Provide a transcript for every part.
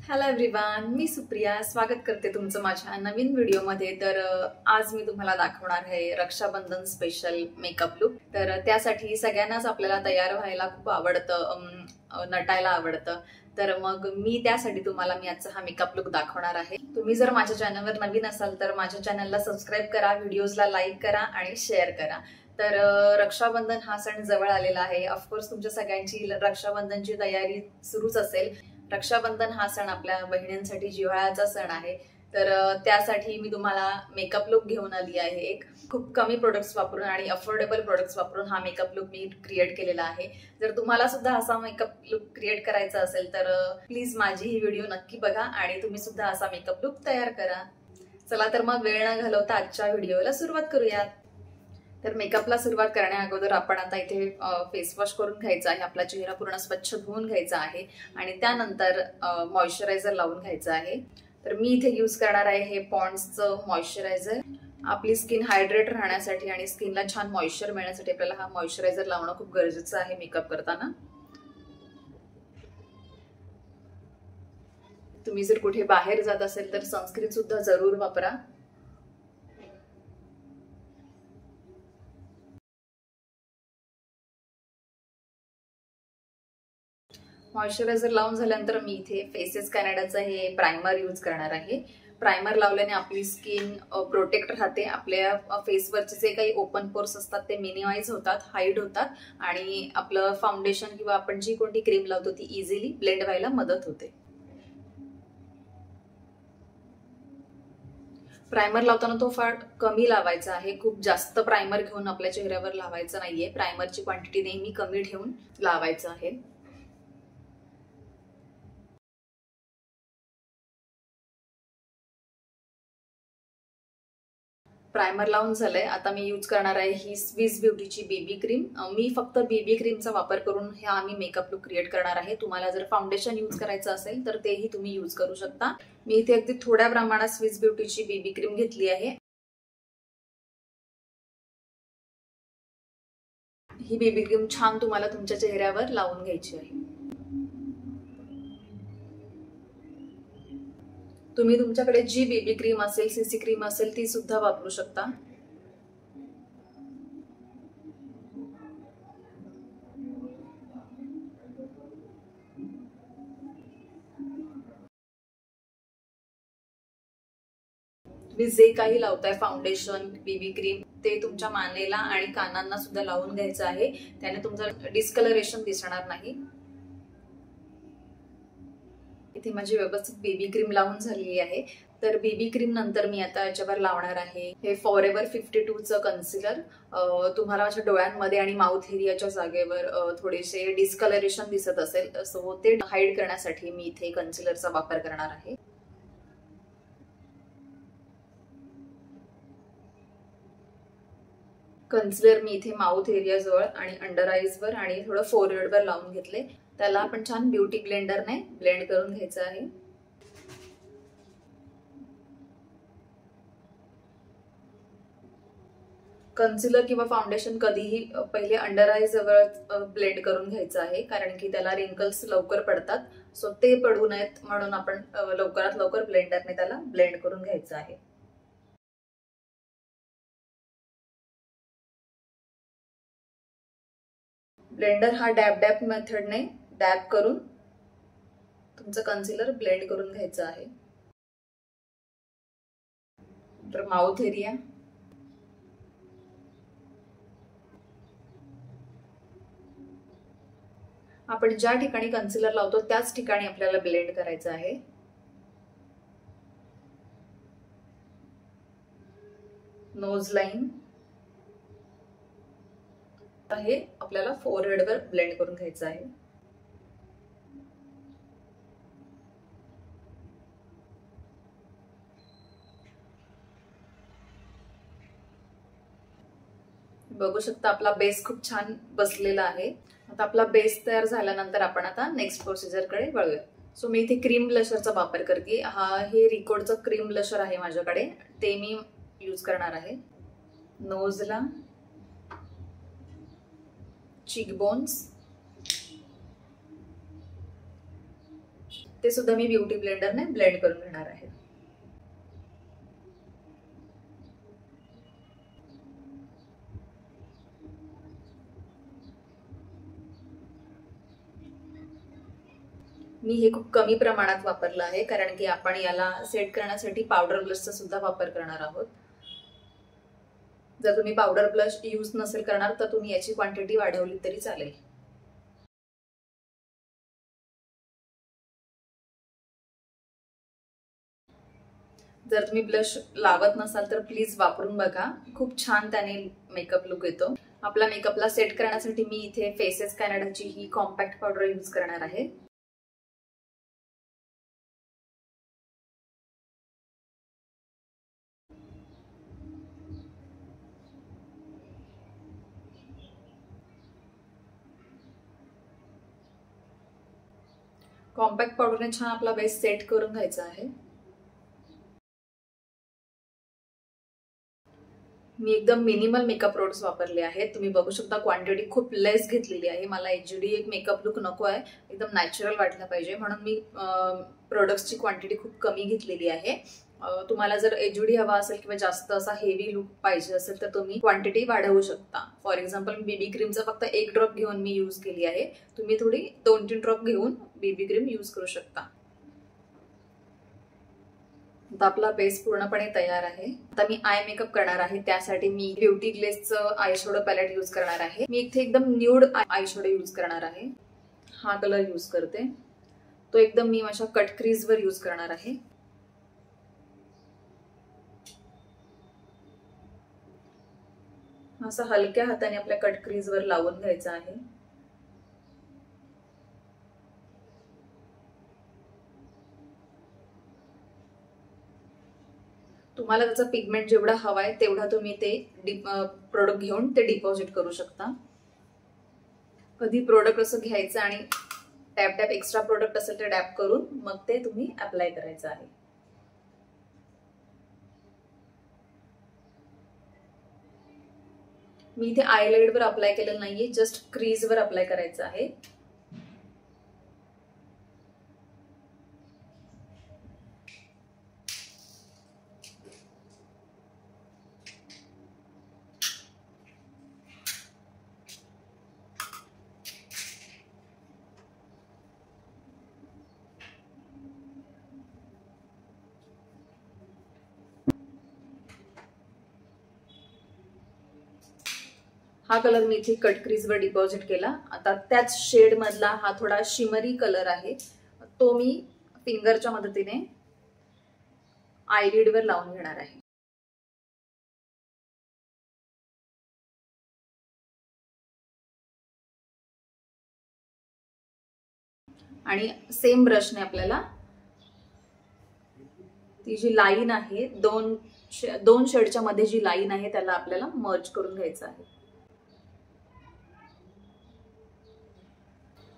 Hello everyone, मी सुप्रिया स्वागत करते तुमचं माझ्या नवीन व्हिडिओमध्ये। तर आज मी तुम्हाला दाखवणार आहे रक्षाबंधन स्पेशल मेकअप लुक। तर त्यासाठी सगळ्यांनाच आपल्याला तयार व्हायला खूप आवडतं, नटायला आवडतं। तर मग मी त्यासाठी तुम्हाला आजचा हा मेकअप लुक दाखवणार आहे। तुम्ही जर माझ्या चॅनलवर नवीन असाल तर माझ्या चॅनलला सबस्क्राईब करा, व्हिडिओजला लाईक करा आणि शेअर करा। तर रक्षाबंधन हा सण जवळ आलेला आहे। ऑफकोर्स तुमच्या सगळ्यांची रक्षाबंधनची तयारी सुरूच असेल। रक्षाबंधन हा सण आपल्या बहिणींसाठी जिव्हाळ्याचा सण आहे। तर त्यासाठी मी तुम्हाला मेकअप लुक घेऊन आली आहे। एक खूप कमी प्रोडक्ट्स वापरून आणि अफोर्डेबल प्रोडक्ट्स वापरून हा मेकअप लुक मी क्रिएट केलेला आहे। जर तुम्हाला सुद्धा असा मेकअप लुक क्रिएट करायचा असेल तर प्लीज माझी ही व्हिडिओ नक्की बघा आणि तुम्ही सुद्धा असा मेकअप लुक तयार करा। चला तर मग वेळ न घालवता आजच्या व्हिडिओला सुरुवात करूयात। तर मेकअपला सुरुवात करण्या अगोदर आपण आता इथे फेस वॉश करून घ्यायचा आहे। आपला चेहरा पूर्ण स्वच्छ धुवून घ्यायचा आहे आणि त्यानंतर मॉइश्चरायझर लावून घ्यायचा आहे। तर मी इथे यूज करणार आहे हे पॉन्ड्सचं मॉइश्चरायझर। आपली स्किन हायड्रेट राहण्यासाठी आणि स्किनला छान मॉइश्चर मिळण्यासाठी आपल्याला हा मॉइश्चरायझर लावणं खूप गरजेचं आहे मेकअप करताना। तुम्ही जर कुठे बाहेर जात असेल तर सनस्क्रीन सुद्धा जरूर वापरा। मॉइश्चरायझर लावून झाल्यानंतर मी इथे फेसेस कॅनडाचं हे प्रायमर यूज करणार आहे। प्रायमर लावल्याने आपली स्किन प्रोटेक्ट राहते। आपल्या फेसवरचे जे काही ओपन पोर्स असतात ते मिनिमाइज होतात, हाईड होतात आणि आपलं फाउंडेशन किंवा आपण जी कोणती क्रीम लावतो ती इझिली ब्लेंड व्हायला मदत होते। प्रायमर लावताना तो फार कमी लावायचा आहे। खूप जास्त प्रायमर घेऊन आपल्या चेहऱ्यावर लावायचं नाहीये। प्रायमरची क्वांटिटी नेहमी कमी ठेवून लावायचं आहे। प्रायमर लावून झालंय। आता मी यूज करणार आहे ही स्विस ब्युटीची बेबी क्रीम। मी फक्त बेबी क्रीमचा वापर करून हा मी मेकअप लुक क्रिएट करणार आहे। तुम्हाला जर फाउंडेशन यूज करायचं असेल तर तेही तुम्ही यूज करू शकता। मी इथे अगदी थोड्या प्रमाणात स्विस ब्युटीची बेबी क्रीम घेतली आहे। ही बेबी क्रीम छान तुम्हाला तुमच्या चेहऱ्यावर लावून घ्यायची आहे। तुम्ही तुमच्याकडे जी बेबी क्रीम असेल, सीसी क्रीम असेल ती सुद्धा वापरू शकता। तुम्ही जे काही लावताय फाउंडेशन, बेबी क्रीम ते तुमच्या मानेला आणि कानांना सुद्धा लावून घ्यायचं आहे। त्याने तुमचं डिस्कलरेशन दिसणार नाही। इथे माझी व्यवस्थित बेबी क्रीम लावून झालेली आहे। तर बेबी क्रीम नंतर मी आता याच्यावर लावणार आहे हे फॉरएव्हर 52चं कन्सिलर। तुम्हाला माझ्या डोळ्यांमध्ये आणि माउथ एरियाच्या जागेवर थोडेसे डिस्कलरेशन दिसत असेल सो ते हाईड करण्यासाठी मी इथे कन्सिलरचा वापर करणार आहे। कन्सिलर मी इथे माउथ एरिया जवळ आणि अंडर आईज वर आणि थोडं फोरहेड वर लावून घेतले। त्याला आपण छान ब्युटी ब्लेंडरने ब्लेंड करून घ्यायचं आहे। कन्सिलर किंवा फाउंडेशन कधीही पहिले अंडर आय जवळ ब्लेंड करून घ्यायचं आहे, कारण की त्याला रिंकल्स लवकर पडतात। सो ते पडू नयेत म्हणून आपण लवकरात लवकर ब्लेंडरने त्याला ब्लेंड करून घ्यायचं आहे। ब्लेंडर हा डॅब डॅब मेथडने डॅब करून तुमचं कन्सिलर ब्लेंड करून घ्यायचं आहे। तर माउथ एरिया, आपण ज्या ठिकाणी कन्सिलर लावतो त्याच ठिकाणी आपल्याला ब्लेंड करायचं आहे। नोज लाईन हे आपल्याला फोरहेडवर ब्लेंड करून घ्यायचं आहे। बघू शकता आपला बेस खूप छान बसलेला आहे। आता आपला बेस तयार झाल्यानंतर आपण आता नेक्स्ट प्रोसिजर कडे वळूया। सो मी इथे क्रीम ब्लशरचा वापर करते। हे रिकोडचं क्रीम ब्लशर आहे माझ्याकडे, ते मी यूज करणार आहे। नोजला, चीक बोन्स, ते सुद्धा मी ब्युटी ब्लेंडरने ब्लेंड करून घेणार आहे. मी हे खूप कमी प्रमाणात वापरलं आहे, कारण की आपण याला सेट करण्यासाठी पावडर ब्लशचा सुद्धा वापर करणार आहोत. जर तुम्ही पावडर ब्लश यूज नसेल करणार तर तुम्ही याची क्वांटिटी वाढवली तरी चालेल. जर तुम्ही ब्लश लावत नसाल तर प्लीज वापरून बघा, खूप छान त्याने मेकअप लुक येतो. आपला मेकअपला सेट करण्यासाठी मी इथे फेसेस कॅनडाची ही कॉम्पॅक्ट पावडर यूज करणार आहे. कॉम्पॅक्ट पावडरने छान आपला बेस सेट करून घ्यायचा आहे. मी एकदम मिनिमल मेकअप प्रोडक्ट्स वापरले आहेत. तुम्ही बघू शकता क्वांटिटी खूप लेस घेतलेली आहे. मला एचडी एक मेकअप लुक नको आहे, एकदम नॅचरल वाटलं पाहिजे, म्हणून मी प्रोडक्ट्सची क्वांटिटी खूप कमी घेतलेली आहे. तुम्हाला जर एचडी हवा असेल किंवा जास्त असा हेवी लुक पाहिजे असेल तर तुम्ही क्वांटिटी वाढवू शकता. फॉर एक्झाम्पल बीबी क्रीमचा फक्त 1 ड्रॉप घेऊन मी यूज केली आहे. तुम्ही थोडी 2-3 ड्रॉप घेऊन बीबी क्रीम यूज करू शकता. आता आपला बेस पूर्णपणे तयार आहे. आता मी आय मेकअप करणार आहे. त्यासाठी मी ब्युटी ग्लेसचं आय शॅडो पॅलेट यूज करणार आहे. मी इथे एकदम न्यूड आय शॅडो यूज करणार आहे. हा कलर यूज करते. तो एकदम मी माझ्या कट क्रीज वर यूज करणार आहे. असं हलक्या हाताने आपल्या कट क्रीज वर लावून घ्यायचं आहे. तुम्हाला त्याचा पिगमेंट जेवढा हवाय तेवढा तुम्ही ते प्रोडक्ट घेऊन ते डिपॉझिट करू शकता. कधी प्रोडक्ट असं घ्यायचं आणि टॅप टॅप एक्स्ट्रा प्रोडक्ट असेल तर टॅप करून मग ते तुम्ही अप्लाय करायचं आहे. मी इथे आयलाइड वर अप्लाय केलेलं नाहीये, जस्ट क्रीज वर अप्लाय करायचं आहे. हा कलर मी इथे कट क्रीज वर डिपॉझिट केला. आता त्याच शेड मधला हा थोडा शिमरी कलर आहे, तो मी फिंगरच्या मदतीने आयलिड वर लावून घेणार आहे. आणि सेम ब्रशने आपल्याला ती जी लाईन आहे, दोन शेडच्या मध्ये जी लाईन आहे त्याला आपल्याला मर्ज करून घ्यायचं आहे.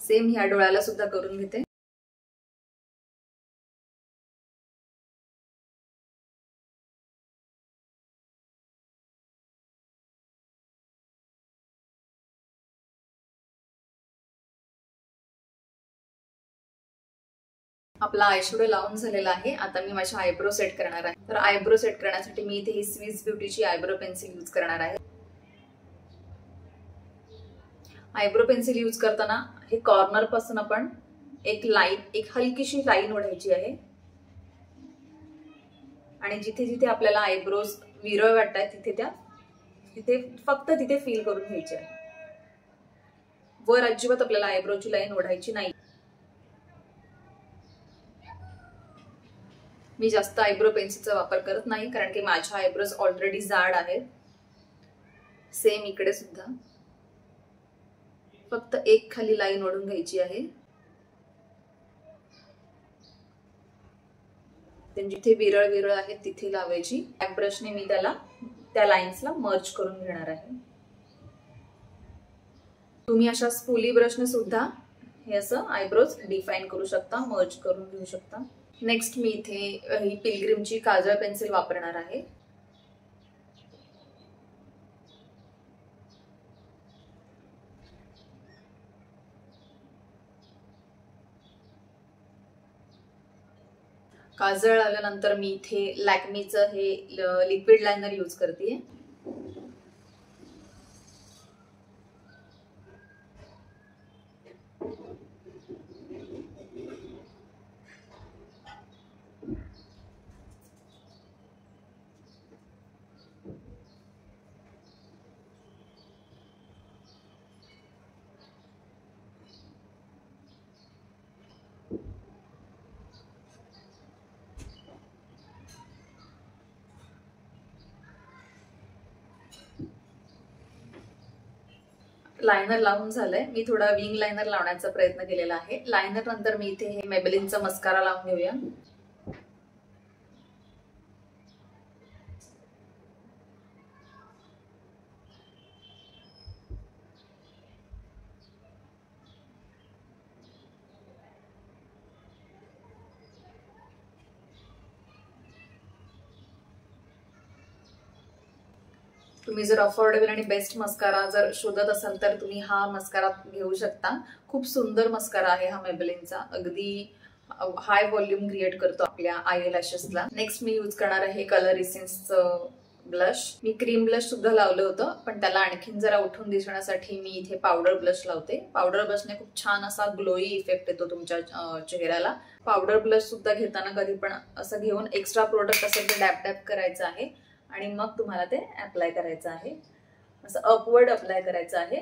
सेम ह्या डोळ्याला सुद्धा करून घेते. आपला आयशॅडो लावून झालेला आहे. आता मी माझ्या आयब्रो सेट करणार आहे. तर आयब्रो सेट करण्यासाठी मी इथे ही स्विस ब्युटीची आयब्रो पेन्सिल यूज करणार आहे. आयब्रो पेन्सिल यूज करताना हे कॉर्नर पासून आपण एक हलकीशी लाईन ओढायची आहे आणि जिथे जिथे आपल्याला आयब्रोज विरळ वाटतात तिथे फक्त तिथे फील करून घ्यायची आहे. वर अजिबात आपल्याला आयब्रोची लाईन ओढायची नाही. मी जास्त आयब्रो पेन्सिलचा वापर करत नाही, कारण की माझ्या आयब्रोज ऑलरेडी जाड आहेत. सेम इकडे सुद्धा फक्त एक खाली लाईन ओढून घ्यायची आहे. जिथे विरळ विरळ आहे तिथे लावायची. बॅक ब्रशने मी त्या लाईन्सला मर्ज करून घेणार आहे. तुम्ही अशा स्पूली ब्रशने सुद्धा हे असं आयब्रोज डिफाईन करू शकता, मर्ज करून घेऊ शकता. नेक्स्ट मी इथे ही पिलग्रिमची काजळ पेन्सिल वापरणार आहे. काजळ आल्यानंतर मी इथे लॅक्मीचं हे लिक्विड लायनर यूज करते. लायनर लावून झालंय. मी थोडा विंग लायनर लावण्याचा प्रयत्न केलेला आहे. लायनर नंतर मी इथे हे मेबेलिनचा मस्कारा लावून घेऊया. तुम्ही जर अफोर्डेबल आणि बेस्ट मस्कारा जर शोधत असाल तर तुम्ही हा मस्कारा घेऊ शकता. खूप सुंदर मस्कारा आहे हा मेबेलिनचा. अगदी हाय व्हॉल्यूम क्रिएट करतो आपल्या आय लॅशेसला. नेक्स्ट मी यूज करणार आहे कलर इसेन्सचं ब्लश. मी क्रीम ब्लश सुद्धा लावलं होतं, पण त्याला आणखीन जरा उठून दिसण्यासाठी मी इथे पावडर ब्लश लावते. पावडर ब्लशने खूप छान असा ग्लोई इफेक्ट येतो तुमच्या चेहऱ्याला. पावडर ब्लश सुद्धा घेताना कधी पण असं घेऊन एक्स्ट्रा प्रोडक्ट असेल ते डॅप डॅप करायचं आहे आणि मग तुम्हाला ते अप्लाय करायचं आहे. असं अपवर्ड अप्लाय करायचं आहे.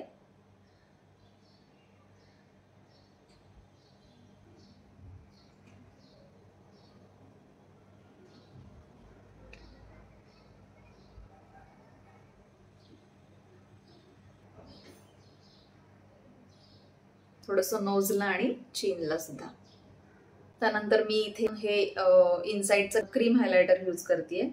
थोडंसं नोजला आणि चीनला सुद्धा. त्यानंतर मी इथे हे इनसाइडचं क्रीम हायलायटर यूज करते.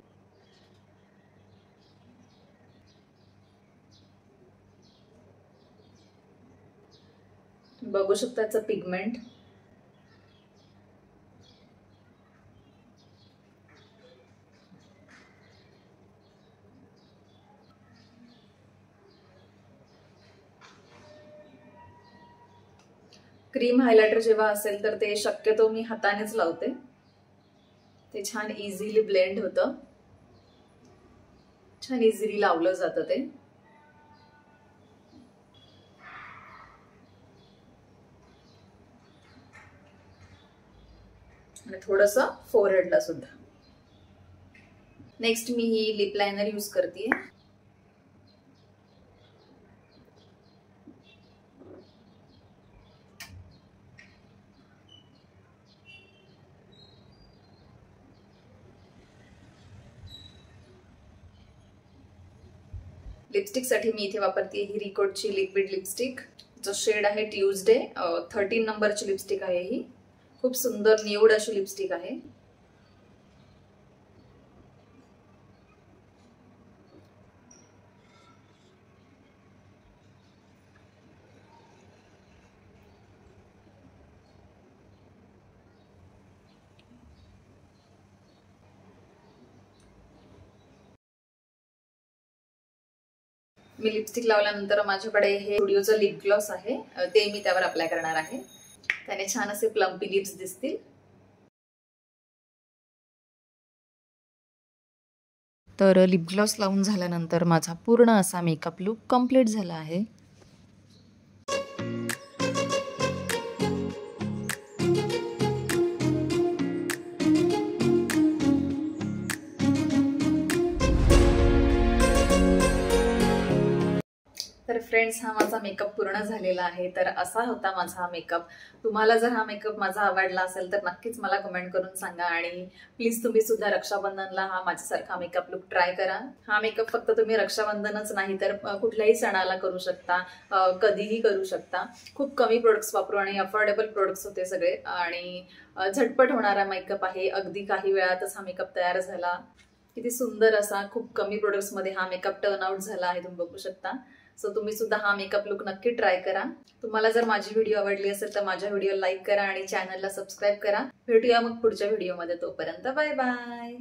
बघू शकता त्याचं पिगमेंट. क्रीम हायलायटर जेव्हा असेल तर ते शक्यतो मी हातानेच लावते. ते छान इझिली ब्लेंड होतं. छान इझिली लावलं जातं ते. आणि थोडंसं फोरहेडला सुद्धा. नेक्स्ट मी ही लिप लायनर यूज करते. लिपस्टिक साठी मी इथे वापरते ही रिकोटची लिक्विड लिपस्टिक. जो शेड आहे ट्यूजडे 13 नंबरची लिपस्टिक आहे ही. खूप सुंदर न्यूड अशी लिपस्टिक आहे. मी लिपस्टिक लावल्यानंतर माझ्याकडे हे स्टुडिओचं लिप ग्लॉस आहे, ते मी त्यावर अप्लाय करणार आहे. त्याने छान असे प्लम्पी लिप्स दिसतील. तर लिप ग्लॉस लावून झाल्यानंतर माझा पूर्ण असा मेकअप लुक कंप्लीट झाला आहे. तर फ्रेंड्स, हा माझा मेकअप पूर्ण झालेला आहे. तर असा होता माझा मेकअप. तुम्हाला जर हा मेकअप माझा आवडला असेल तर नक्कीच मला कमेंट करून सांगा. आणि प्लीज तुम्ही सुद्धा रक्षाबंधनला हा माझ्यासारखा मेकअप लुक ट्राय करा. हा मेकअप फक्त तुम्ही रक्षाबंधनच नाही तर कुठल्याही सणाला करू शकता, कधीही करू शकता. खूप कमी प्रोडक्ट्स वापरू आणि अफोर्डेबल प्रोडक्ट्स होते सगळे आणि झटपट होणारा मेकअप आहे. अगदी काही वेळातच हा मेकअप तयार झाला. किती सुंदर असा खूप कमी प्रोडक्ट्स मध्ये हा मेकअप टर्न आउट झाला आहे, तुम्ही बघू शकता. सो तुम्ही सुद्धा हा मेकअप लुक नक्की ट्राय करा. तुम्हाला जर माझी व्हिडिओ आवडली असेल तर माझ्या व्हिडिओ लाईक करा आणि चॅनलला सबस्क्राईब करा. भेटूया मग पुढच्या व्हिडिओमध्ये. तोपर्यंत बाय बाय.